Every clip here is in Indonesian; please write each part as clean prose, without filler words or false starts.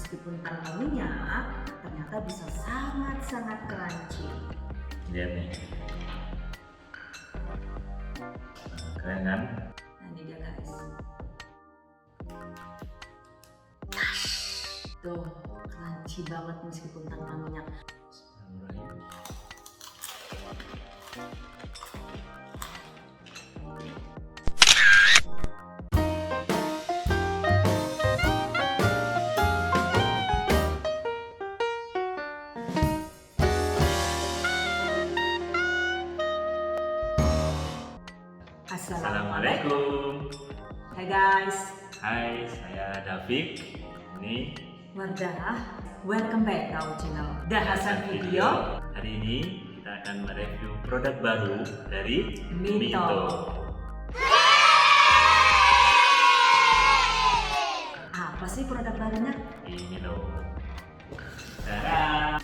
Meskipun tanpa minyak, ternyata bisa sangat-sangat crunchy. Lihat nih. Keren kan? Nah ini dia guys. Tuh, crunchy banget meskipun tanpa minyak. Assalamualaikum. Hai guys. Hai, saya David. Ini Wadah, welcome back to our channel Dahasan Video. Hari ini kita akan mereview produk baru dari Mito. Apa sih produk barunya? Ini loh. Tada!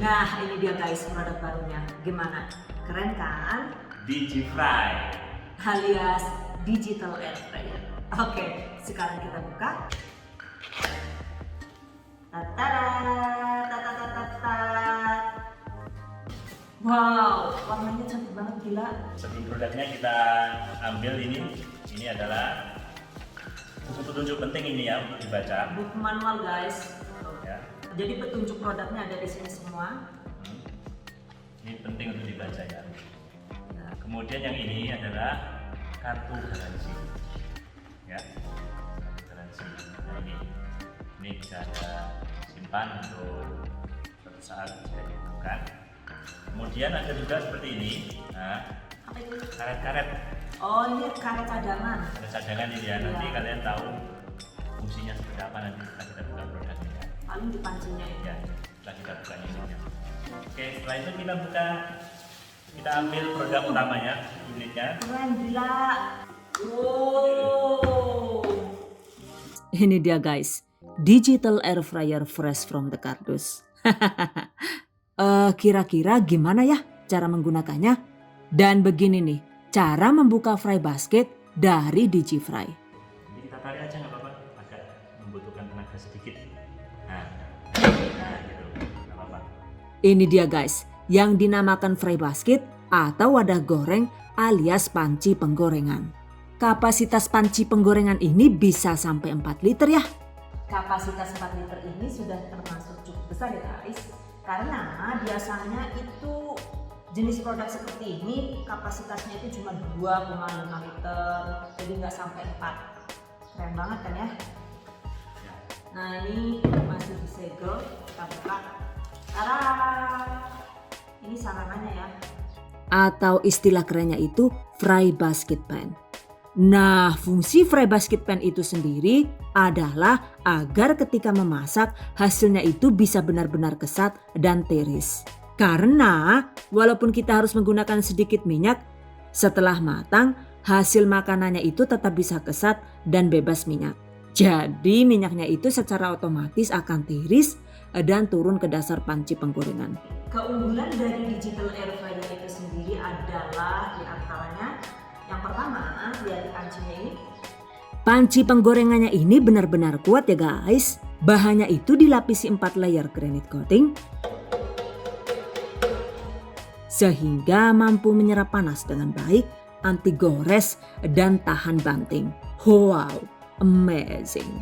Nah ini dia guys produk barunya. Gimana? Keren kan? DigiFry Alias Digital Air Fryer. Oke, sekarang kita buka. Tatada, tatatata. Wow, warnanya cantik banget gila. Sebelum produknya kita ambil ini adalah buku petunjuk penting ini ya untuk dibaca. Buku manual guys. Ya. Jadi petunjuk produknya ada di sini semua. Ini penting untuk dibaca ya. Ya. Kemudian yang ini adalah kartu garansi. Ya. Kartu garansi. Nah ini bisa ada simpan untuk suatu saat bisa dibutuhkan. Kemudian ada juga seperti ini. Nah, Apa itu? karet-karet. Oh ini karet cadangan. Ada cadangan ini ya. Nanti kalian tahu fungsinya seperti apa nanti setelah kita buka produknya. Ya. Paling di pancinya itu. Ya, setelah kita buka ini. Oke, setelah itu kita ambil produk utamanya, unitnya. Keren gila. Wow. Ini dia guys, Digital Air Fryer fresh from the cardus. Kira-kira gimana ya cara menggunakannya? Dan begini nih, cara membuka fry basket dari DigiFry. Jadi kita tarik aja nggak apa-apa, agak membutuhkan tenaga sedikit. Nah gitu, nggak apa-apa. Ini dia guys, yang dinamakan fry basket atau wadah goreng alias panci penggorengan. Kapasitas panci penggorengan ini bisa sampai 4 liter ya. Kapasitas 4 liter ini sudah termasuk cukup besar ya guys. Karena biasanya itu jenis produk seperti ini kapasitasnya itu cuma 2,5 liter. Jadi nggak sampai 4. Keren banget kan ya. Nah ini masih disegel, kita buka. Tada! Ini sarangannya ya. Atau istilah kerennya itu fry basket pan. Nah, fungsi fry basket pan itu sendiri adalah agar ketika memasak hasilnya itu bisa benar-benar kesat dan tiris. Karena walaupun kita harus menggunakan sedikit minyak, setelah matang hasil makanannya itu tetap bisa kesat dan bebas minyak. Jadi minyaknya itu secara otomatis akan tiris dan turun ke dasar panci penggorengan. Keunggulan dari digital air fryer itu sendiri adalah diantaranya yang pertama, lihat pancinya ini. Panci penggorengannya ini benar-benar kuat ya guys. Bahannya itu dilapisi 4 layer granite coating sehingga mampu menyerap panas dengan baik, anti gores dan tahan banting. Wow, amazing.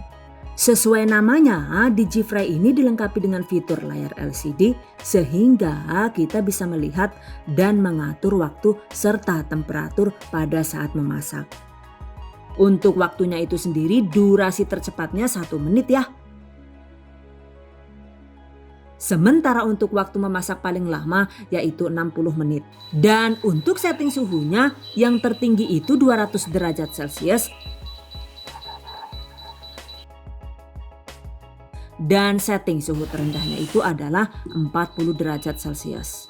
Sesuai namanya, DigiFry ini dilengkapi dengan fitur layar LCD sehingga kita bisa melihat dan mengatur waktu serta temperatur pada saat memasak. Untuk waktunya itu sendiri durasi tercepatnya 1 menit ya. Sementara untuk waktu memasak paling lama yaitu 60 menit. Dan untuk setting suhunya yang tertinggi itu 200 derajat Celcius. Dan setting suhu terendahnya itu adalah 40 derajat Celcius.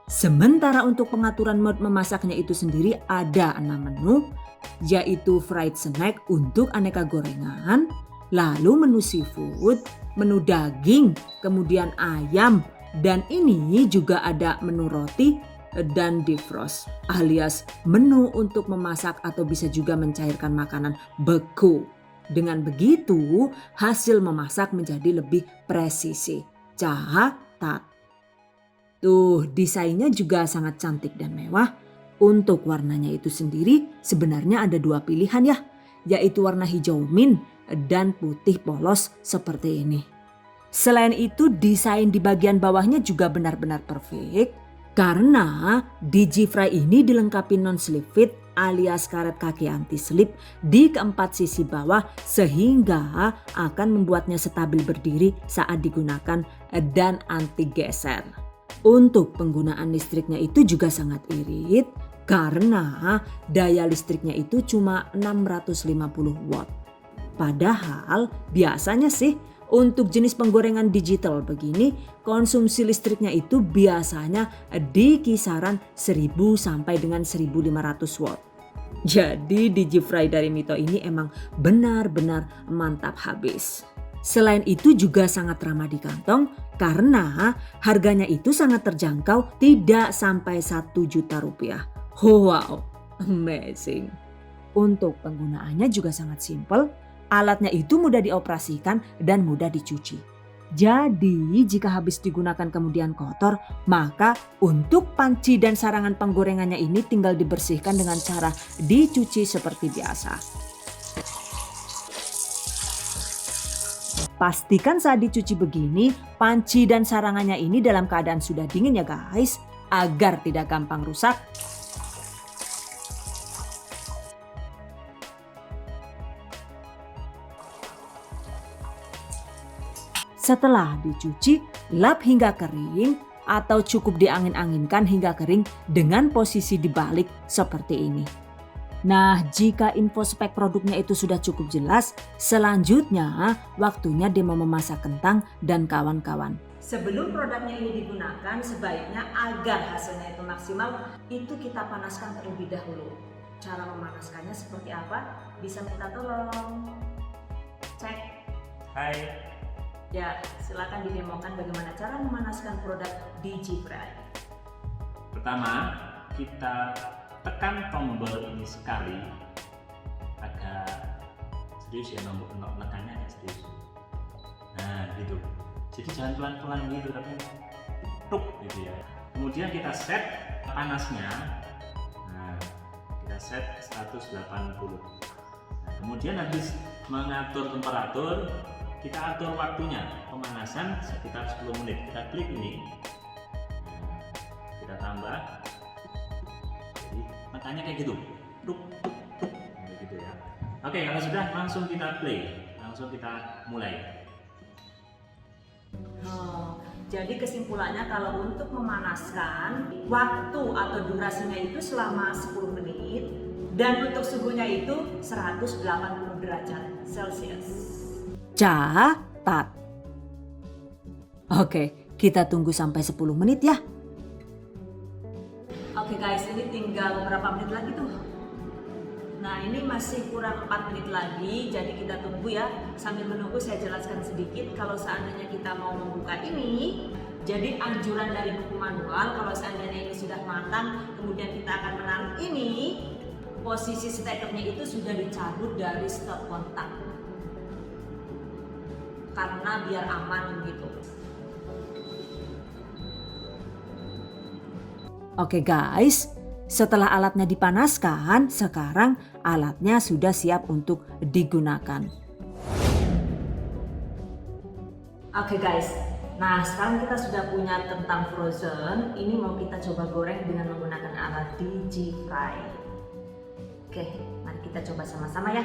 Sementara untuk pengaturan mode memasaknya itu sendiri ada 6 menu, yaitu fried snack untuk aneka gorengan, lalu menu seafood, menu daging, kemudian ayam, Dan ini juga ada menu roti dan defrost alias menu untuk memasak atau bisa juga mencairkan makanan beku. Dengan begitu hasil memasak menjadi lebih presisi. Catat. Tuh, desainnya juga sangat cantik dan mewah. Untuk warnanya itu sendiri sebenarnya ada dua pilihan ya, yaitu warna hijau mint dan putih polos seperti ini. Selain itu desain di bagian bawahnya juga benar-benar perfect karena DigiFry ini dilengkapi non-slip fit alias karet kaki anti-slip di keempat sisi bawah sehingga akan membuatnya stabil berdiri saat digunakan dan anti geser. Untuk penggunaan listriknya itu juga sangat irit karena daya listriknya itu cuma 650 watt. Padahal biasanya sih untuk jenis penggorengan digital begini konsumsi listriknya itu biasanya di kisaran 1000 sampai dengan 1500 watt. Jadi DigiFry dari Mito ini emang benar-benar mantap habis. Selain itu juga sangat ramah di kantong karena harganya itu sangat terjangkau, tidak sampai 1 juta rupiah. Wow, amazing. Untuk penggunaannya juga sangat simpel. Alatnya itu mudah dioperasikan dan mudah dicuci. Jadi jika habis digunakan kemudian kotor, maka untuk panci dan sarangan penggorengannya ini tinggal dibersihkan dengan cara dicuci seperti biasa. Pastikan saat dicuci begini, panci dan sarangannya ini dalam keadaan sudah dingin ya guys, agar tidak gampang rusak. Setelah dicuci, lap hingga kering atau cukup diangin-anginkan hingga kering dengan posisi dibalik seperti ini. Nah, jika info spek produknya itu sudah cukup jelas, selanjutnya waktunya demo memasak kentang dan kawan-kawan. Sebelum produknya ini digunakan, sebaiknya agar hasilnya itu maksimal, itu kita panaskan terlebih dahulu. Cara memanaskannya seperti apa? Bisa minta tolong. Cek. Hai. Ya, silakan didemokan bagaimana cara memanaskan produk DigiFry. Pertama, kita tekan tombol ini sekali, agak serius ya, nekannya agak serius. Nah, gitu. Jadi jangan pelan-pelan gitu, tapi tuk gitu ya. Kemudian kita set panasnya. Nah, kita set 180. Nah, kemudian habis mengatur temperatur, kita atur waktunya pemanasan sekitar 10 menit. Kita klik ini, kita tambah, jadi makanya kayak gitu, tuk, kayak gitu ya. Oke, kalau sudah langsung kita play, langsung kita mulai. Jadi kesimpulannya kalau untuk memanaskan waktu atau durasinya itu selama 10 menit dan untuk suhunya itu 180 derajat Celcius. Catat. Oke, kita tunggu sampai 10 menit ya. Oke guys, ini tinggal berapa menit lagi tuh? Nah, ini masih kurang 4 menit lagi, jadi kita tunggu ya. Sambil menunggu saya jelaskan sedikit kalau seandainya kita mau membuka ini. Jadi anjuran dari buku manual kalau seandainya ini sudah matang, kemudian kita akan menaruh ini, posisi stekernya itu sudah dicabut dari stop kontak. Karena biar aman gitu. Oke guys, setelah alatnya dipanaskan, sekarang alatnya sudah siap untuk digunakan. Oke guys, nah sekarang kita sudah punya kentang frozen. Ini mau kita coba goreng dengan menggunakan alat DigiFry. Oke, mari kita coba sama-sama ya.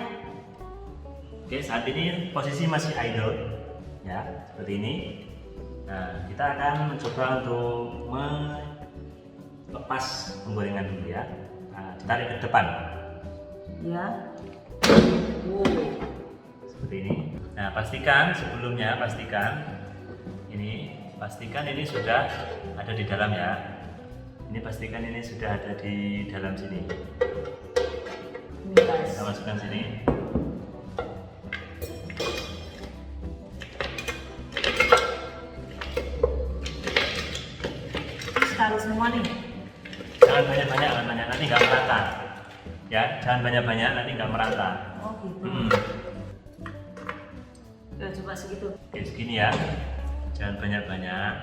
Oke, saat ini posisi masih idle, ya, seperti ini. Nah, kita akan mencoba untuk melepas penggorengan dulu ya. Nah, ditarik ke depan. Ya. Seperti ini. Nah, pastikan sebelumnya, pastikan ini sudah ada di dalam ya. Ini pastikan ini sudah ada di dalam sini. Kita masukkan sini. sekali semua nih. Jangan banyak-banyak, nanti nggak merata. Ya, jangan banyak-banyak, nanti nggak merata. Oh gitu. Ya, coba segitu. Oke, segini ya. Jangan banyak-banyak.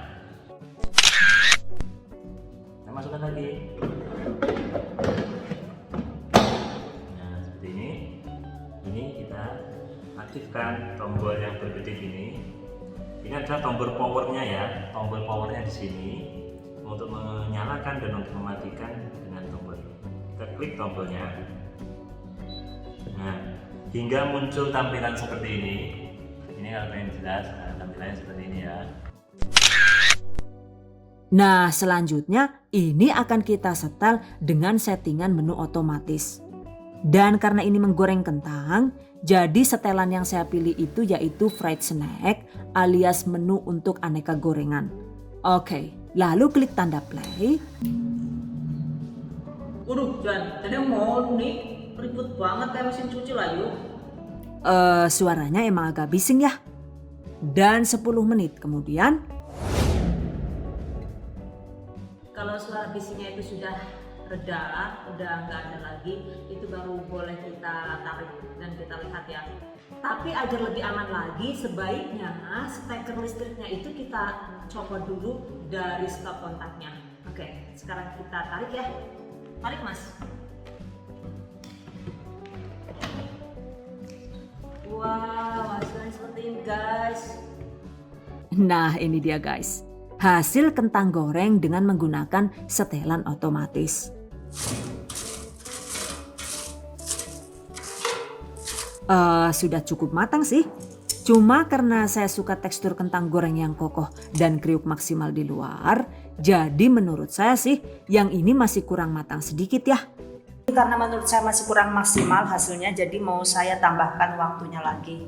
Kita masukkan lagi. Nah, seperti ini. Ini kita aktifkan tombol yang berkedip ini. Ini adalah tombol powernya ya. Tombol powernya di sini untuk menyalakan dan untuk mematikan dengan tombol ini. Kita klik tombolnya. Nah, hingga muncul tampilan seperti ini. Ini kalau pengen jelas, nah, tampilannya seperti ini ya. Nah, selanjutnya ini akan kita setel dengan settingan menu otomatis. Dan karena ini menggoreng kentang, jadi setelan yang saya pilih itu yaitu fried snack alias menu untuk aneka gorengan. Oke, lalu klik tanda play. Waduh, Jan, tadi mau nih ribut banget kayak mesin cuci lah yuk. Suaranya emang agak bising ya. Dan 10 menit kemudian, Kalau suara bisingnya itu sudah reda, udah nggak ada lagi, itu baru boleh kita tarik dan kita lihat ya. Tapi agar lebih aman lagi, sebaiknya steker listriknya itu kita copot dulu dari stop kontaknya. Oke, sekarang kita tarik ya. Tarik mas. Wow, hasilnya seperti ini guys. nah ini dia guys. Hasil kentang goreng dengan menggunakan setelan otomatis. Sudah cukup matang sih. Cuma karena saya suka tekstur kentang goreng yang kokoh dan kriuk maksimal di luar, jadi menurut saya sih yang ini masih kurang matang sedikit ya. Karena menurut saya masih kurang maksimal hasilnya, jadi mau saya tambahkan waktunya lagi.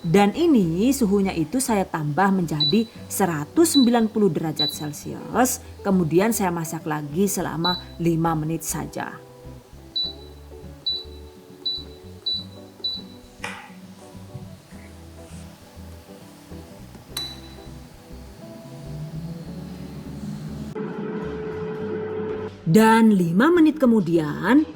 Dan ini suhunya itu saya tambah menjadi 190 derajat Celcius. Kemudian saya masak lagi selama 5 menit saja. Dan 5 menit kemudian,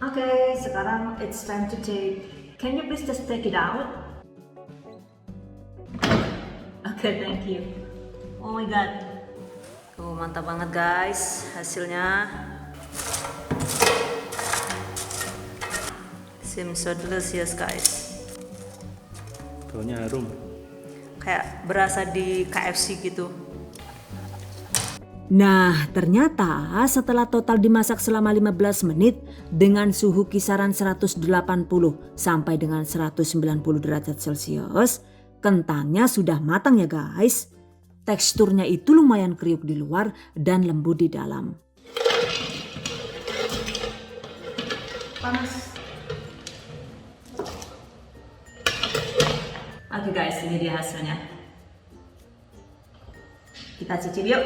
Oke, sekarang it's time to take. Can you please just take it out? Oke, thank you. Oh my god. oh mantap banget guys hasilnya. Seems so delicious guys. Baunya harum. Kayak berasa di KFC gitu. Nah, ternyata setelah total dimasak selama 15 menit dengan suhu kisaran 180 sampai dengan 190 derajat Celcius, kentangnya sudah matang ya guys. Teksturnya itu lumayan kriuk di luar dan lembut di dalam. Panas. Oke guys, ini dia hasilnya. Kita cicip yuk.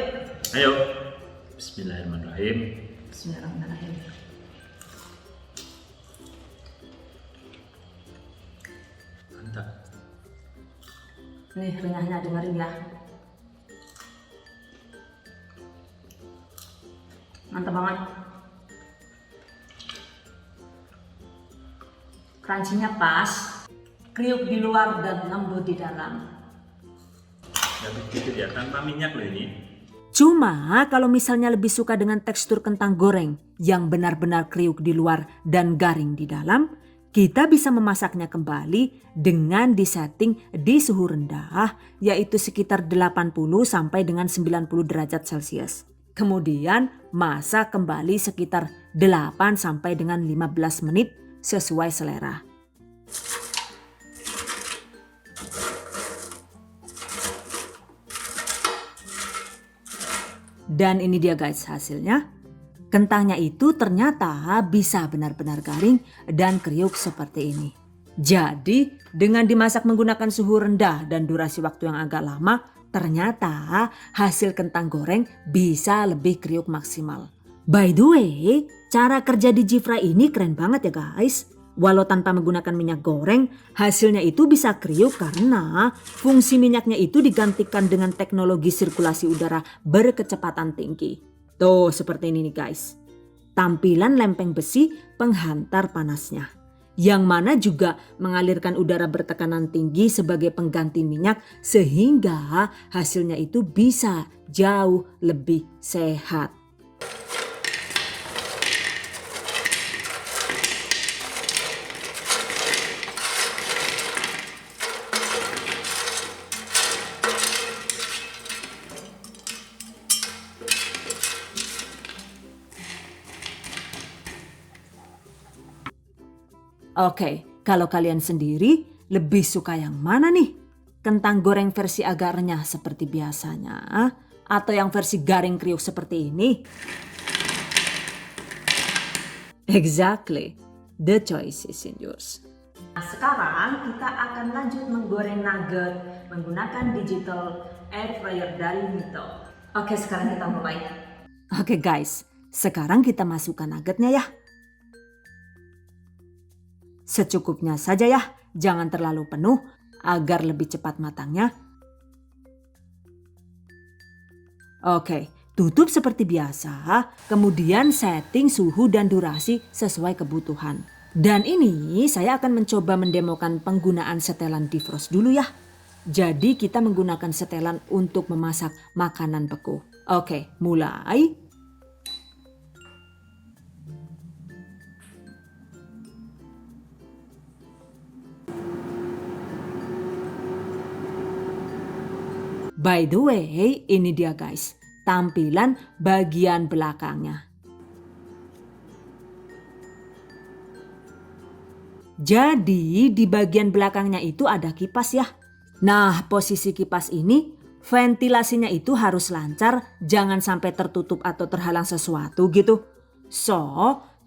Ayo. Bismillahirrahmanirrahim. Bismillahirrahmanirrahim. Mantap. Nih renyahnya dengerin ya. Mantap banget. Crunchy-nya pas, kriuk di luar dan lembut di dalam. Lebih dikit ya, tanpa minyak loh ini. Cuma kalau misalnya lebih suka dengan tekstur kentang goreng yang benar-benar kriuk di luar dan garing di dalam, kita bisa memasaknya kembali dengan disetting di suhu rendah yaitu sekitar 80 sampai dengan 90 derajat Celcius. Kemudian masak kembali sekitar 8 sampai dengan 15 menit sesuai selera. Dan ini dia guys hasilnya. Kentangnya itu ternyata bisa benar-benar garing dan kriuk seperti ini. Jadi dengan dimasak menggunakan suhu rendah dan durasi waktu yang agak lama, ternyata hasil kentang goreng bisa lebih kriuk maksimal. By the way, cara kerja di G-Fry ini keren banget ya guys. Walau tanpa menggunakan minyak goreng, hasilnya itu bisa kriuk karena fungsi minyaknya itu digantikan dengan teknologi sirkulasi udara berkecepatan tinggi. Tuh seperti ini nih guys. Tampilan lempeng besi penghantar panasnya. Yang mana juga mengalirkan udara bertekanan tinggi sebagai pengganti minyak sehingga hasilnya itu bisa jauh lebih sehat. Oke, kalau kalian sendiri lebih suka yang mana nih? Kentang goreng versi agak renyah seperti biasanya atau yang versi garing kriuk seperti ini? Exactly. The choice is in yours. Nah, sekarang kita akan lanjut menggoreng nugget menggunakan digital air fryer dari Mito. Oke, sekarang kita mulai. Oke guys, sekarang kita masukkan nuggetnya ya. Secukupnya saja ya, jangan terlalu penuh agar lebih cepat matangnya. Oke, tutup seperti biasa, kemudian setting suhu dan durasi sesuai kebutuhan. Dan ini saya akan mencoba mendemokan penggunaan setelan defrost dulu ya. Jadi kita menggunakan setelan untuk memasak makanan beku. Oke, mulai. By the way, ini dia guys, tampilan bagian belakangnya. Jadi di bagian belakangnya itu ada kipas ya. Nah, posisi kipas ini ventilasinya itu harus lancar, jangan sampai tertutup atau terhalang sesuatu gitu. So,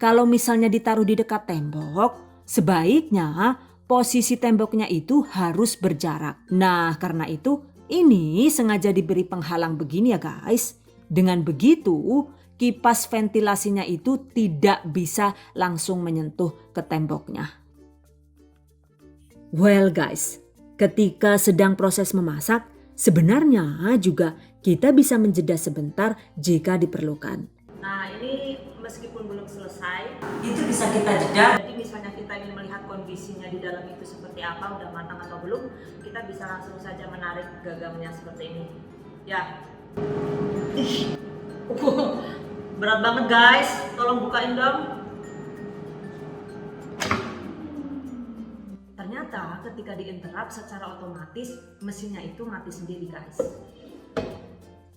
kalau misalnya ditaruh di dekat tembok, sebaiknya posisi temboknya itu harus berjarak. Nah, karena itu ini sengaja diberi penghalang begini ya guys. Dengan begitu, kipas ventilasinya itu tidak bisa langsung menyentuh ke temboknya. Well guys, ketika sedang proses memasak, sebenarnya juga kita bisa menjeda sebentar jika diperlukan. Nah, ini meskipun belum selesai, itu bisa kita jeda. Jadi misalnya kita ingin melihat kondisinya di dalam itu seperti apa, udah matang atau belum, kita bisa langsung saja menarik gagangnya seperti ini. Ya. Berat banget guys, tolong bukain dong. Ternyata ketika diinterrupt secara otomatis mesinnya itu mati sendiri guys.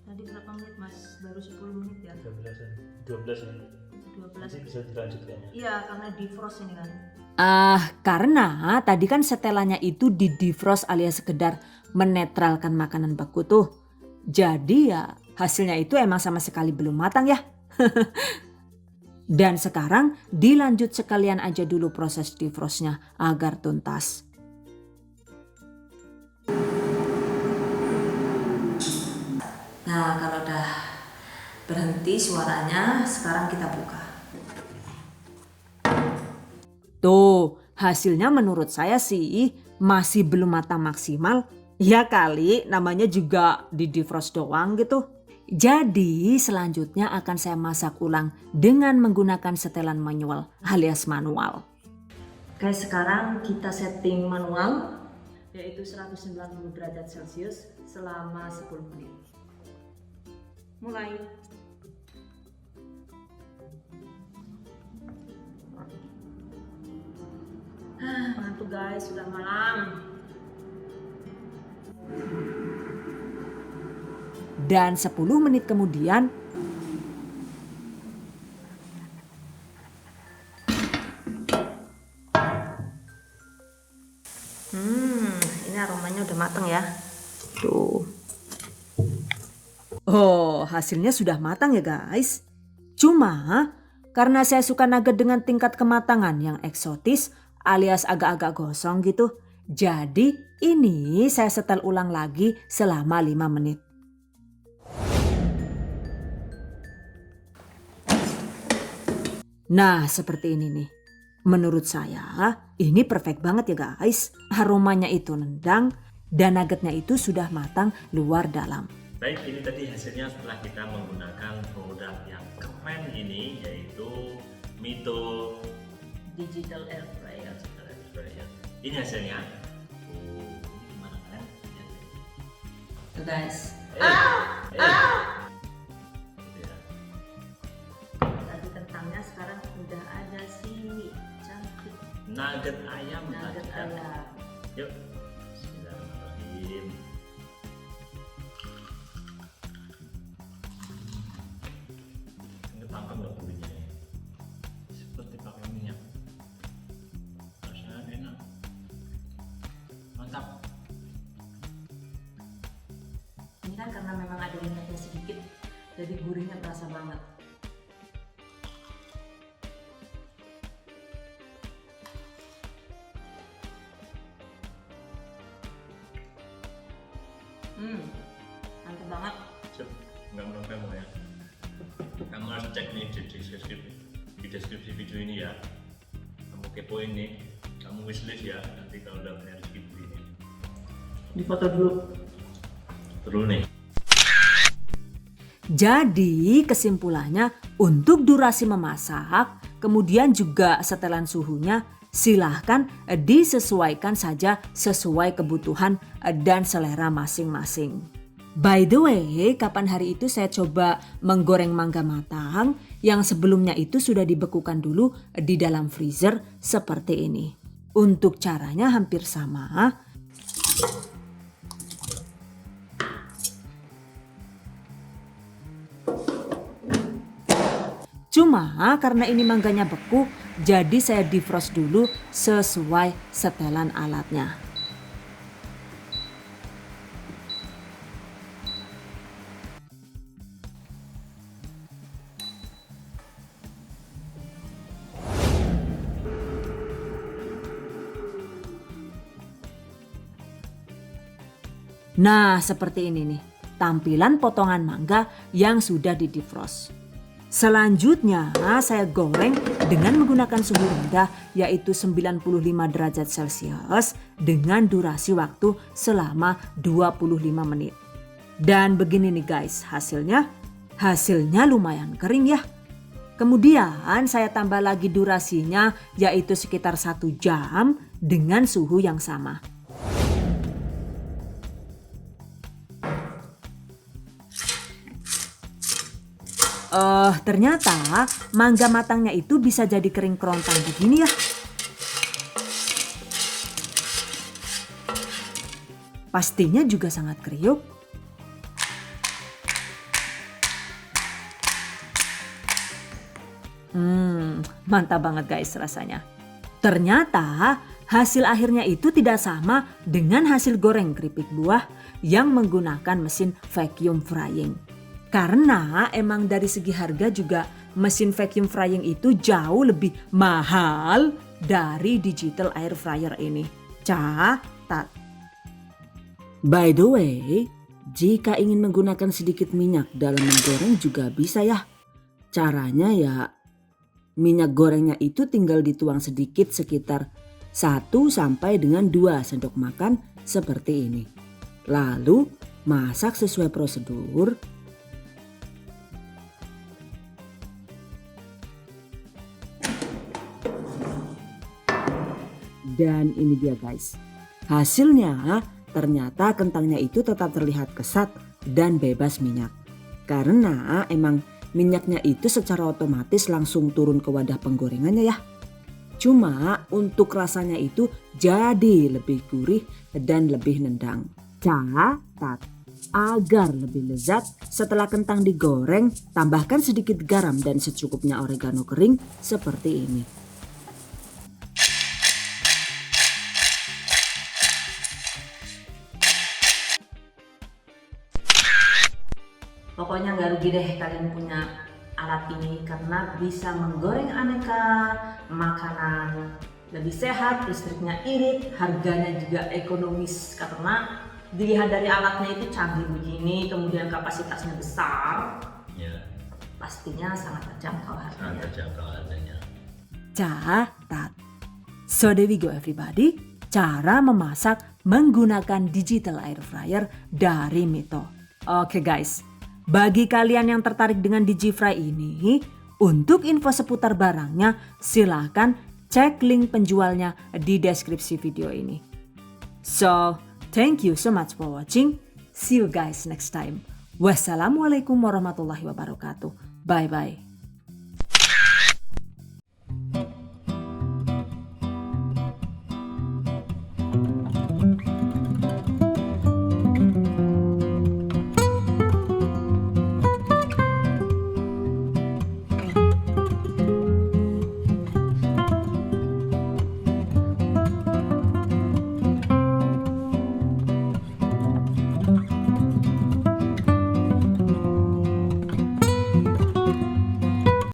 Tadi berapa menit mas? Baru 10 menit ya? 12 menit. 12. Masih bisa dilanjutkan ya? Iya, karena defrost ini kan. Karena tadi kan setelannya itu di defrost alias sekedar menetralkan makanan beku tuh. Jadi ya hasilnya itu emang sama sekali belum matang ya. Dan sekarang dilanjut sekalian aja dulu proses defrostnya agar tuntas. Nah, kalau udah berhenti suaranya, sekarang kita buka. Tuh, hasilnya menurut saya sih masih belum matang maksimal. Ya kali, namanya juga di defrost doang gitu. Jadi selanjutnya akan saya masak ulang dengan menggunakan setelan manual alias manual. Oke, sekarang kita setting manual yaitu 190 derajat Celcius selama 10 menit. Mulai. Mantu guys, sudah malam. Dan 10 menit kemudian Ini aromanya udah mateng ya. tuh. Oh, hasilnya sudah matang ya guys. Cuma karena saya suka nugget dengan tingkat kematangan yang eksotis alias agak-agak gosong gitu. Jadi ini saya setel ulang lagi selama 5 menit. Nah, seperti ini nih. Menurut saya ini perfect banget ya guys. Aromanya itu nendang dan nuggetnya itu sudah matang luar dalam. Baik, ini tadi hasilnya setelah kita menggunakan produk yang keren ini, yaitu Mito Digital Air Fryer. Ini hasilnya. Ini gimana kan? Tuh guys. Ya. Tadi kentangnya sekarang udah ada sih, cantik. Nugget ayam Nugget tadi kan. ayam. Yuk, bismillahirrahmanirrahim. Ini tangkap nggak bulunya ya? Seperti pakai minyak. Rasanya enak, mantap. Ini kan karena memang ada minyaknya sedikit, jadi gurihnya terasa banget. Mantap banget. Cep, nggak menurut kamu ya? Kamu harus cek nih di deskripsi video ini ya. Kamu kepoin nih, kamu wishlist ya. Nanti kalau udah punya rezeki beli ini. Di foto dulu. Terus nih. Jadi kesimpulannya untuk durasi memasak, kemudian juga setelan suhunya, silahkan disesuaikan saja sesuai kebutuhan dan selera masing-masing. By the way, kapan hari itu saya coba menggoreng mangga matang yang sebelumnya itu sudah dibekukan dulu di dalam freezer seperti ini. Untuk caranya hampir sama. Cuma karena ini mangganya beku, jadi saya defrost dulu sesuai setelan alatnya. Nah, seperti ini nih, tampilan potongan mangga yang sudah di defrost. Selanjutnya saya goreng dengan menggunakan suhu rendah yaitu 95 derajat Celcius dengan durasi waktu selama 25 menit. Dan begini nih guys hasilnya lumayan kering ya. Kemudian saya tambah lagi durasinya yaitu sekitar 1 jam dengan suhu yang sama. Ternyata mangga matangnya itu bisa jadi kering kerontang begini ya. Pastinya juga sangat kriuk. Mantap banget guys rasanya. Ternyata hasil akhirnya itu tidak sama dengan hasil goreng keripik buah yang menggunakan mesin vacuum frying. Karena emang dari segi harga juga mesin vacuum frying itu jauh lebih mahal dari digital air fryer ini. Catat. By the way, jika ingin menggunakan sedikit minyak dalam menggoreng juga bisa ya. Caranya ya minyak gorengnya itu tinggal dituang sedikit sekitar 1 sampai dengan 2 sendok makan seperti ini. Lalu masak sesuai prosedur. Dan ini dia guys, hasilnya ternyata kentangnya itu tetap terlihat kesat dan bebas minyak. Karena emang minyaknya itu secara otomatis langsung turun ke wadah penggorengannya ya. Cuma untuk rasanya itu jadi lebih gurih dan lebih nendang. Catat, agar lebih lezat setelah kentang digoreng, tambahkan sedikit garam dan secukupnya oregano kering seperti ini. Pokoknya nggak rugi deh kalian punya alat ini karena bisa menggoreng aneka makanan lebih sehat, listriknya irit, harganya juga ekonomis karena dilihat dari alatnya itu canggih begini, kemudian kapasitasnya besar, Ya, pastinya sangat terjangkau harganya. sangat terjangkau harganya. catat. So there we go everybody, cara memasak menggunakan digital air fryer dari Mito. Oke guys, bagi kalian yang tertarik dengan DigiFry ini, untuk info seputar barangnya silahkan cek link penjualnya di deskripsi video ini. So, thank you so much for watching. See you guys next time. Wassalamualaikum warahmatullahi wabarakatuh. Bye bye.